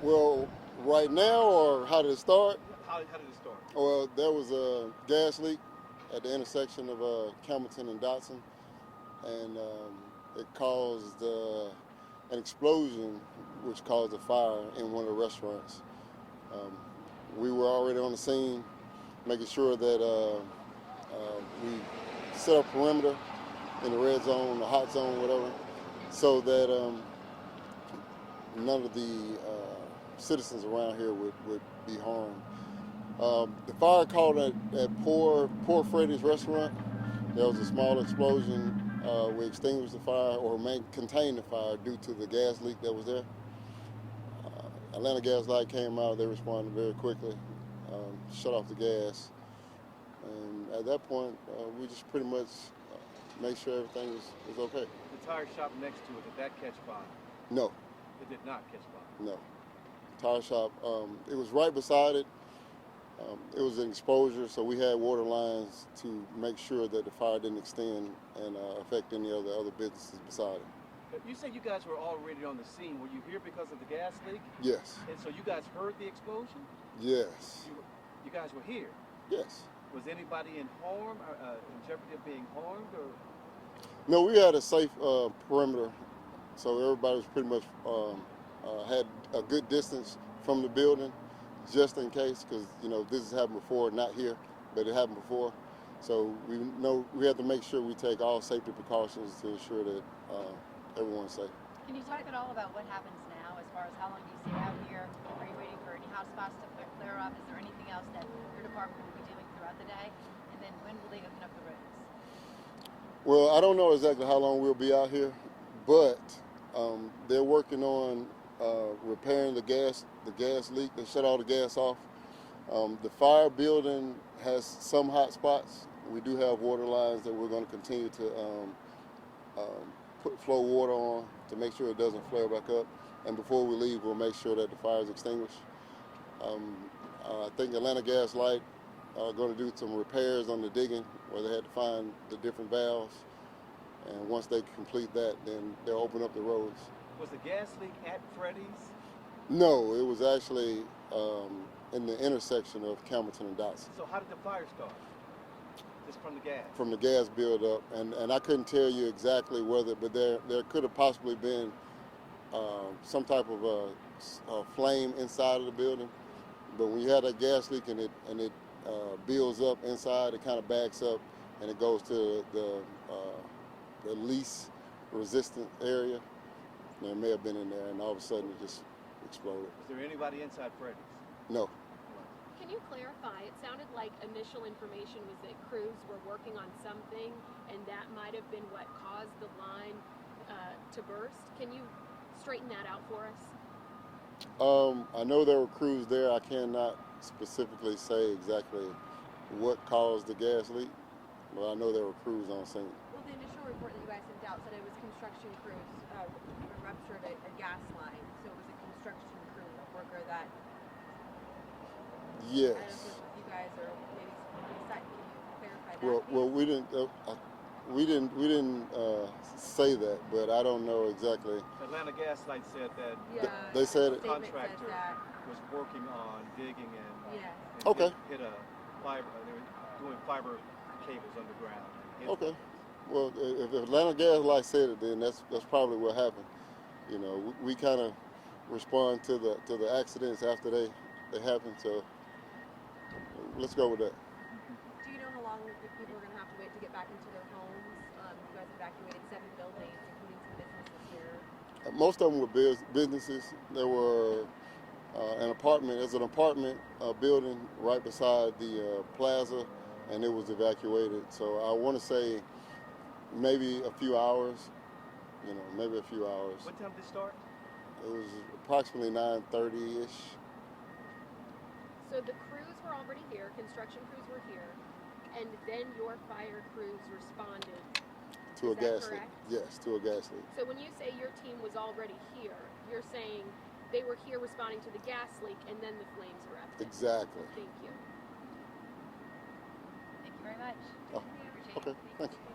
Well, right now, or how did it start? How did it start? Well, there was a gas leak at the intersection of Campbellton and Dotson, and it caused an explosion, which caused a fire in one of the restaurants. Um, we were already on the scene, making sure that we set up perimeter in the red zone, the hot zone, whatever, so that none of the citizens around here would be harmed. The fire caught at Poor Freddy's restaurant. There was a small explosion. We extinguished the fire or contained the fire due to the gas leak that was there. Atlanta Gas Light came out. They responded very quickly, shut off the gas, and at that point, we just pretty much made sure everything was okay. The tire shop next to it, did that catch fire? No, It did not catch fire. no. Tire shop. It was right beside it. It was an exposure, so we had water lines to make sure that the fire didn't extend and affect any of the other businesses beside it. You said you guys were already on the scene. Were you here because of the gas leak? Yes. And so you guys heard the explosion? Yes. You guys were here? Yes. Was anybody in harm, in jeopardy of being harmed, or? No, we had a safe perimeter, so everybody was pretty much had a good distance from the building, just in case, because this has happened before, not here, but it happened before. So we know we have to make sure we take all safety precautions to ensure that everyone's safe. Can you talk at all about what happens now, as far as how long do you stay out here? Are you waiting for any hot spots to clear up? Is there anything else that your department will be doing throughout the day? And then when will they open up the roads? Well, I don't know exactly how long we'll be out here, but they're working on repairing the gas leak. They shut all the gas off. The fire building has some hot spots. We do have water lines that we're going to continue to put flow water on to make sure it doesn't flare back up. And before we leave, we'll make sure that the fire is extinguished. I think Atlanta Gas Light are going to do some repairs on the digging where they had to find the different valves. And once they complete that, then they'll open up the roads. Was the gas leak at Freddy's? No, it was actually in the intersection of Campbellton and Dotson. So how did the fire start? Just from the gas? From the gas buildup, and I couldn't tell you exactly whether, but there could have possibly been some type of a flame inside of the building. But when you have that gas leak and it builds up inside, it kind of backs up and it goes to the least resistant area. And it may have been in there, and all of a sudden it just exploded. Was there anybody inside Freddy's? No. Can you clarify? It sounded like initial information was that crews were working on something, and that might have been what caused the line to burst. Can you straighten that out for us? I know there were crews there. I cannot specifically say exactly what caused the gas leak, but I know there were crews on scene. Well, the initial report that you guys sent out said it was construction crews ruptured a gas line. So it was a construction crew worker that. Yes. I don't know if you guys or maybe can you clarify that? Well, we didn't say that, but I don't know exactly. Atlanta Gas Light said that They said the it. contractor was working on digging and Okay. hit a fiber. They were doing fiber cables underground. Okay. Well, if Atlanta Gas Light said it, then that's probably what happened. We kind of respond to the accidents after they happen. So let's go with that. Do you know how long people are going to have to wait to get back into their homes? You guys evacuated 7 buildings, including some businesses here. Most of them were businesses. There were an apartment. There's an apartment building right beside the plaza, and it was evacuated. So I want to say maybe a few hours. Maybe a few hours. What time did it start? It was approximately 9:30-ish. So the crews were already here, construction crews were here, and then your fire crews responded. To a Is that gas leak. correct? Yes, to a gas leak. So when you say your team was already here, you're saying they were here responding to the gas leak and then the flames erupted. Exactly. Thank you. Thank you very much. Oh, Appreciate it. okay, thank you.